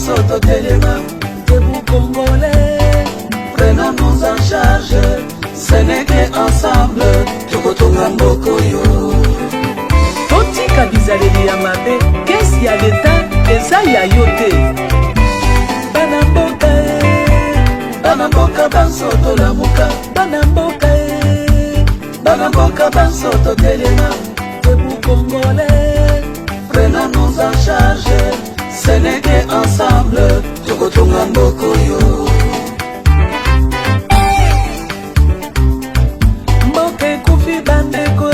Bansoto Téléma, debout congolais, prenons-nous en charge, ce n'est qu'ensemble, Tokotonga Mbokoyo. Totika bizaleli ya mabe, kesi ya leta, eza ya yote. Banamboka Banamboka Bansoto Lamuka, Banamboka Banamboka Bansoto Téléma, debout congolais, prenons-nous en charge, ce n'est qu'ensemble, Tokotonga Mbokoyo. Mboka ekufi bandeko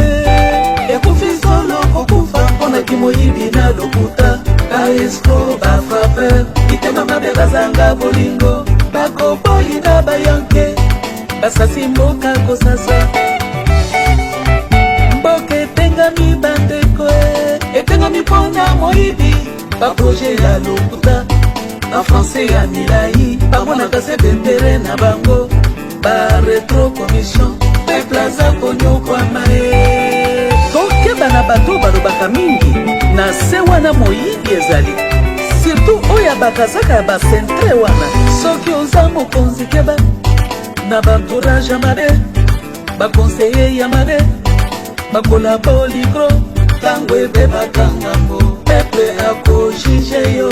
ekufi solo kokufa mpona kimoyibi na lokuta baesco bafraper bitema mabe bazanga bolingo bakoboyi na bayanke basasi mboka kosasa. Mboka etengami bandeko etengami mpona moyibi baproje ya lokuta bafrancais ya milai bamonaka se bendere na bango baretro commission peuple aza konyokwama tokeba na bato balobaka mingi na se wana moyibi ezali surtout oyo abakazaka ya bacentre wana soki oza mokonzi keba na baentourage ya mabe bakonseye ya mabe bakolabo ligro ntango ebebaka ngambo peuple akojije yo.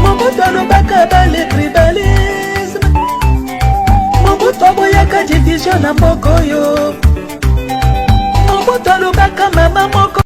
Mobutu alobaka baletribalisme, Mobutu aboyaka division na mboka oyo, Mobutu alobaka mama